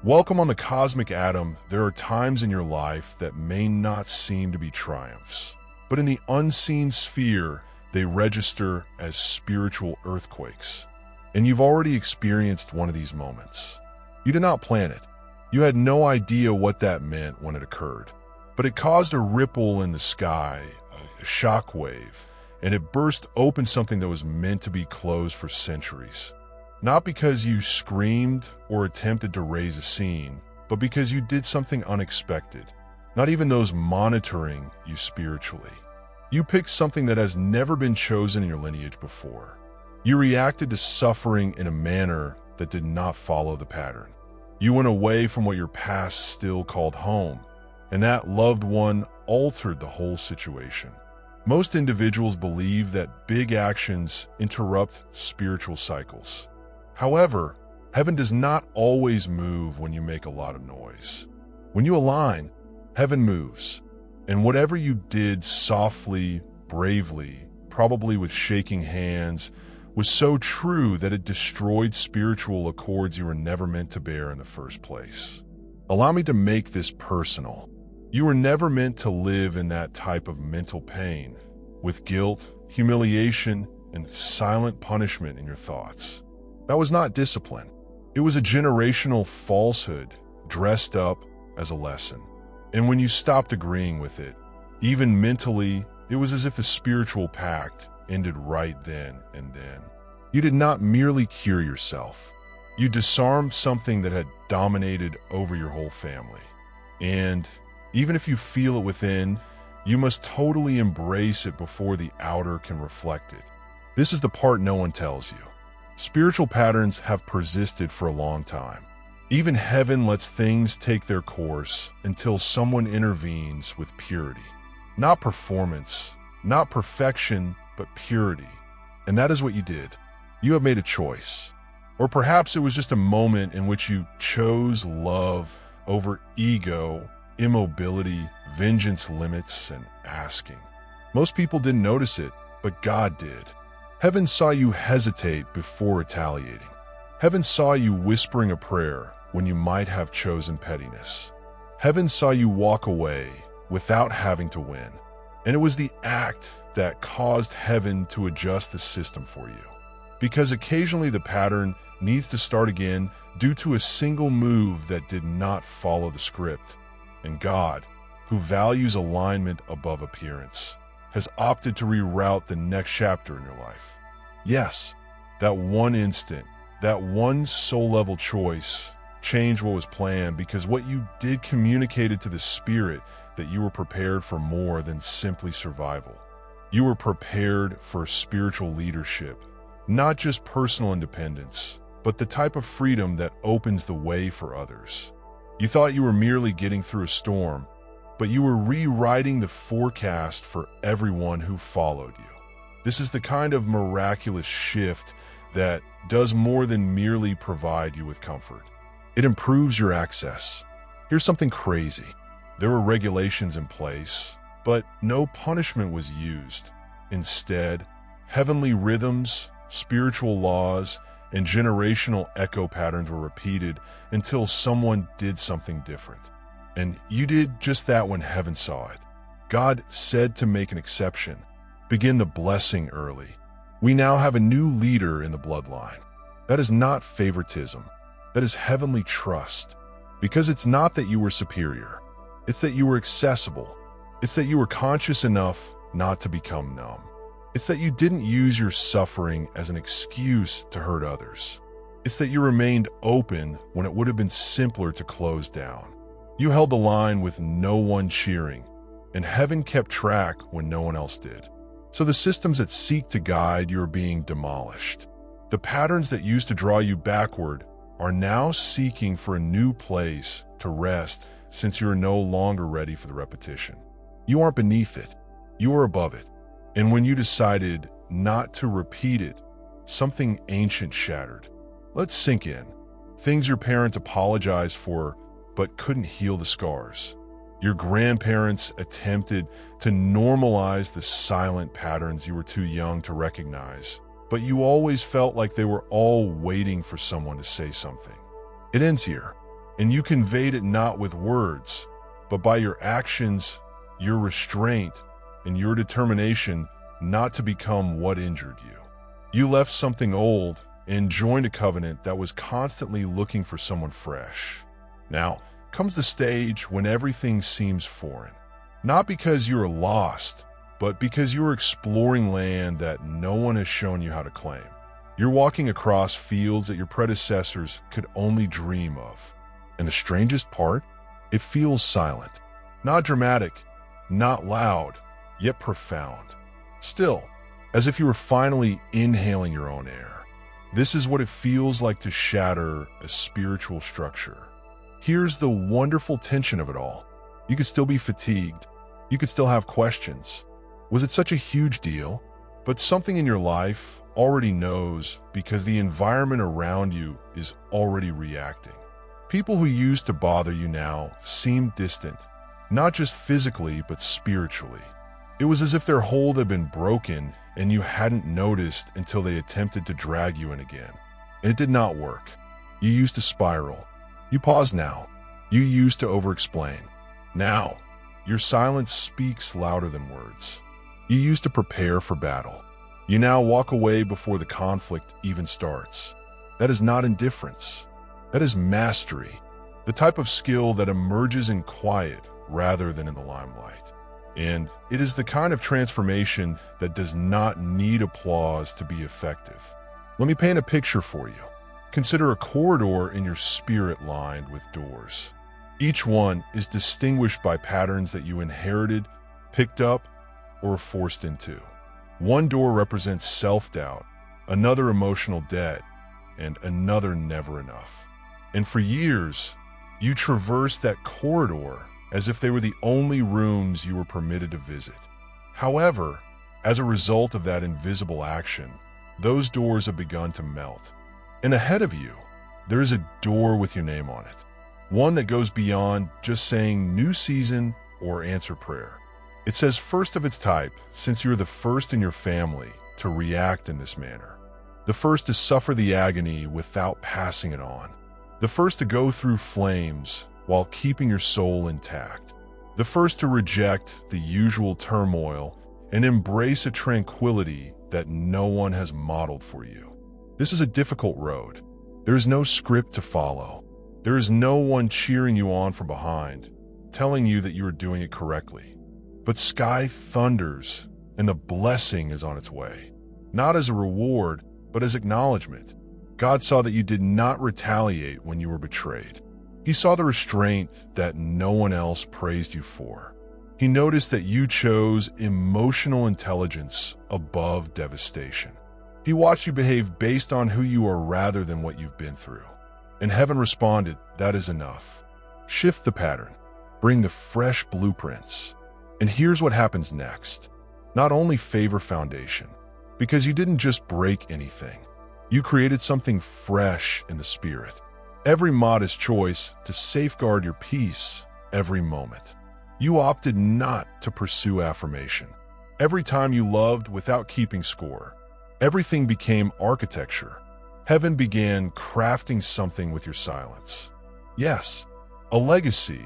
Welcome on the cosmic atom. There are times in your life that may not seem to be triumphs, but in the unseen sphere, they register as spiritual earthquakes. And you've already experienced one of these moments. You did not plan it. You had no idea what that meant when it occurred, but it caused a ripple in the sky, a shockwave, and it burst open something that was meant to be closed for centuries. Not because you screamed or attempted to raise a scene, but because you did something unexpected. Not even those monitoring you spiritually. You picked something that has never been chosen in your lineage before. You reacted to suffering in a manner that did not follow the pattern. You went away from what your past still called home, and that loved one altered the whole situation. Most individuals believe that big actions interrupt spiritual cycles. However, heaven does not always move when you make a lot of noise. When you align, heaven moves. And whatever you did softly, bravely, probably with shaking hands, was so true that it destroyed spiritual accords you were never meant to bear in the first place. Allow me to make this personal. You were never meant to live in that type of mental pain, with guilt, humiliation, and silent punishment in your thoughts. That was not discipline. It was a generational falsehood dressed up as a lesson. And when you stopped agreeing with it, even mentally, it was as if a spiritual pact ended right then and then. You did not merely cure yourself. You disarmed something that had dominated over your whole family. And even if you feel it within, you must totally embrace it before the outer can reflect it. This is the part no one tells you. Spiritual patterns have persisted for a long time. Even heaven lets things take their course until someone intervenes with purity. Not performance, not perfection, but purity. And that is what you did. You have made a choice. Or perhaps it was just a moment in which you chose love over ego, immobility, vengeance limits, and asking. Most people didn't notice it, but God did. Heaven saw you hesitate before retaliating. Heaven saw you whispering a prayer when you might have chosen pettiness. Heaven saw you walk away without having to win. And it was the act that caused heaven to adjust the system for you. Because occasionally the pattern needs to start again due to a single move that did not follow the script. And God, who values alignment above appearance, has opted to reroute the next chapter in your life. Yes, that one instant, that one soul-level choice changed what was planned because what you did communicated to the spirit that you were prepared for more than simply survival. You were prepared for spiritual leadership, not just personal independence, but the type of freedom that opens the way for others. You thought you were merely getting through a storm, but you were rewriting the forecast for everyone who followed you. This is the kind of miraculous shift that does more than merely provide you with comfort. It improves your access. Here's something crazy. There were regulations in place, but no punishment was used. Instead, heavenly rhythms, spiritual laws, and generational echo patterns were repeated until someone did something different. And you did just that when heaven saw it. God said to make an exception. Begin the blessing early. We now have a new leader in the bloodline. That is not favoritism. That is heavenly trust. Because it's not that you were superior. It's that you were accessible. It's that you were conscious enough not to become numb. It's that you didn't use your suffering as an excuse to hurt others. It's that you remained open when it would have been simpler to close down. You held the line with no one cheering, and heaven kept track when no one else did. So the systems that seek to guide you are being demolished. The patterns that used to draw you backward are now seeking for a new place to rest since you are no longer ready for the repetition. You aren't beneath it. You are above it. And when you decided not to repeat it, something ancient shattered. Let's sink in. Things your parents apologized for but couldn't heal the scars. Your grandparents attempted to normalize the silent patterns you were too young to recognize, but you always felt like they were all waiting for someone to say something. It ends here. And you conveyed it not with words, but by your actions, your restraint, and your determination not to become what injured you. You left something old and joined a covenant that was constantly looking for someone fresh. Now comes the stage when everything seems foreign. Not because you are lost, but because you are exploring land that no one has shown you how to claim. You're walking across fields that your predecessors could only dream of. And the strangest part? It feels silent. Not dramatic, not loud, yet profound. Still, as if you were finally inhaling your own air. This is what it feels like to shatter a spiritual structure. Here's the wonderful tension of it all. You could still be fatigued. You could still have questions. Was it such a huge deal? But something in your life already knows because the environment around you is already reacting. People who used to bother you now seem distant, not just physically, but spiritually. It was as if their hold had been broken and you hadn't noticed until they attempted to drag you in again. And it did not work. You used to spiral. You pause now. You used to over-explain. Now, your silence speaks louder than words. You used to prepare for battle. You now walk away before the conflict even starts. That is not indifference. That is mastery, the type of skill that emerges in quiet rather than in the limelight. And it is the kind of transformation that does not need applause to be effective. Let me paint a picture for you. Consider a corridor in your spirit lined with doors. Each one is distinguished by patterns that you inherited, picked up, or were forced into. One door represents self-doubt, another emotional debt, and another never enough. And for years, you traversed that corridor as if they were the only rooms you were permitted to visit. However, as a result of that invisible action, those doors have begun to melt. And ahead of you, there is a door with your name on it. One that goes beyond just saying new season or answer prayer. It says first of its type, since you're the first in your family to react in this manner. The first to suffer the agony without passing it on. The first to go through flames while keeping your soul intact. The first to reject the usual turmoil and embrace a tranquility that no one has modeled for you. This is a difficult road. There is no script to follow. There is no one cheering you on from behind, telling you that you are doing it correctly. But sky thunders and the blessing is on its way. Not as a reward, but as acknowledgement. God saw that you did not retaliate when you were betrayed. He saw the restraint that no one else praised you for. He noticed that you chose emotional intelligence above devastation. He watched you behave based on who you are rather than what you've been through. And heaven responded, that is enough. Shift the pattern. Bring the fresh blueprints. And here's what happens next. Not only favor foundation, because you didn't just break anything. You created something fresh in the spirit. Every modest choice to safeguard your peace every moment. You opted not to pursue affirmation. Every time you loved without keeping score, everything became architecture. Heaven began crafting something with your silence. Yes, a legacy,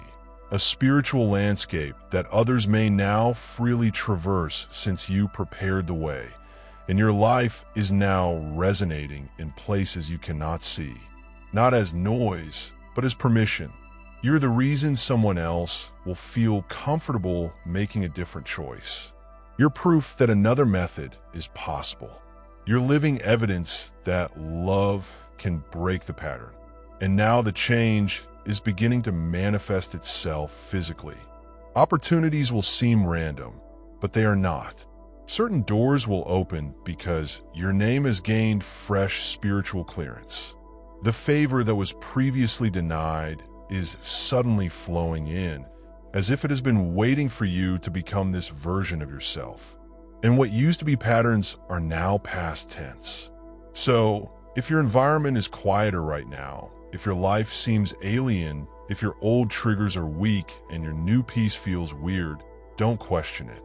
a spiritual landscape that others may now freely traverse since you prepared the way. And your life is now resonating in places you cannot see. Not as noise, but as permission. You're the reason someone else will feel comfortable making a different choice. You're proof that another method is possible. You're living evidence that love can break the pattern. And now the change is beginning to manifest itself physically. Opportunities will seem random, but they are not. Certain doors will open because your name has gained fresh spiritual clearance. The favor that was previously denied is suddenly flowing in, as if it has been waiting for you to become this version of yourself. And what used to be patterns are now past tense. So, if your environment is quieter right now, if your life seems alien, if your old triggers are weak and your new piece feels weird, don't question it.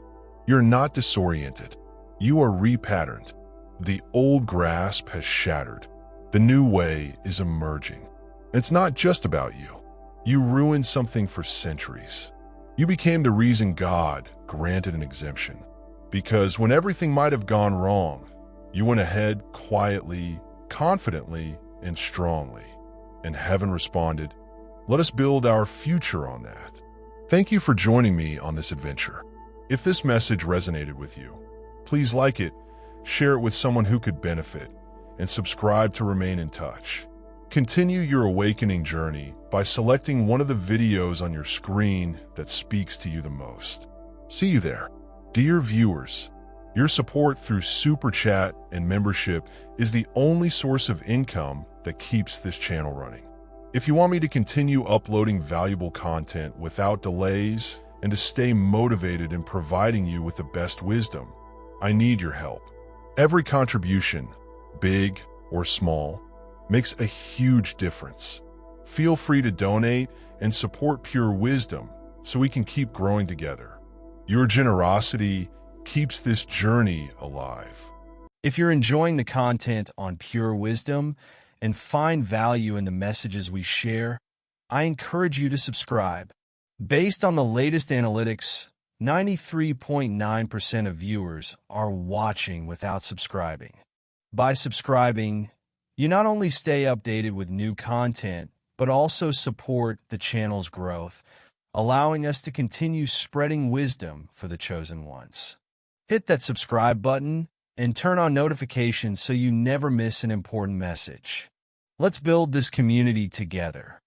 You're not disoriented. You are repatterned. The old grasp has shattered. The new way is emerging. It's not just about you. You ruined something for centuries. You became the reason God granted an exemption. Because when everything might have gone wrong, you went ahead quietly, confidently, and strongly. And heaven responded, "Let us build our future on that." Thank you for joining me on this adventure. If this message resonated with you, please like it, share it with someone who could benefit, and subscribe to remain in touch. Continue your awakening journey by selecting one of the videos on your screen that speaks to you the most. See you there. Dear viewers, your support through Super Chat and membership is the only source of income that keeps this channel running. If you want me to continue uploading valuable content without delays and to stay motivated in providing you with the best wisdom, I need your help. Every contribution, big or small, makes a huge difference. Feel free to donate and support Pure Wisdom so we can keep growing together. Your generosity keeps this journey alive. If you're enjoying the content on Pure Wisdom and find value in the messages we share, I encourage you to subscribe. Based on the latest analytics, 93.9% of viewers are watching without subscribing. By subscribing, you not only stay updated with new content, but also support the channel's growth, allowing us to continue spreading wisdom for the chosen ones. Hit that subscribe button and turn on notifications so you never miss an important message. Let's build this community together.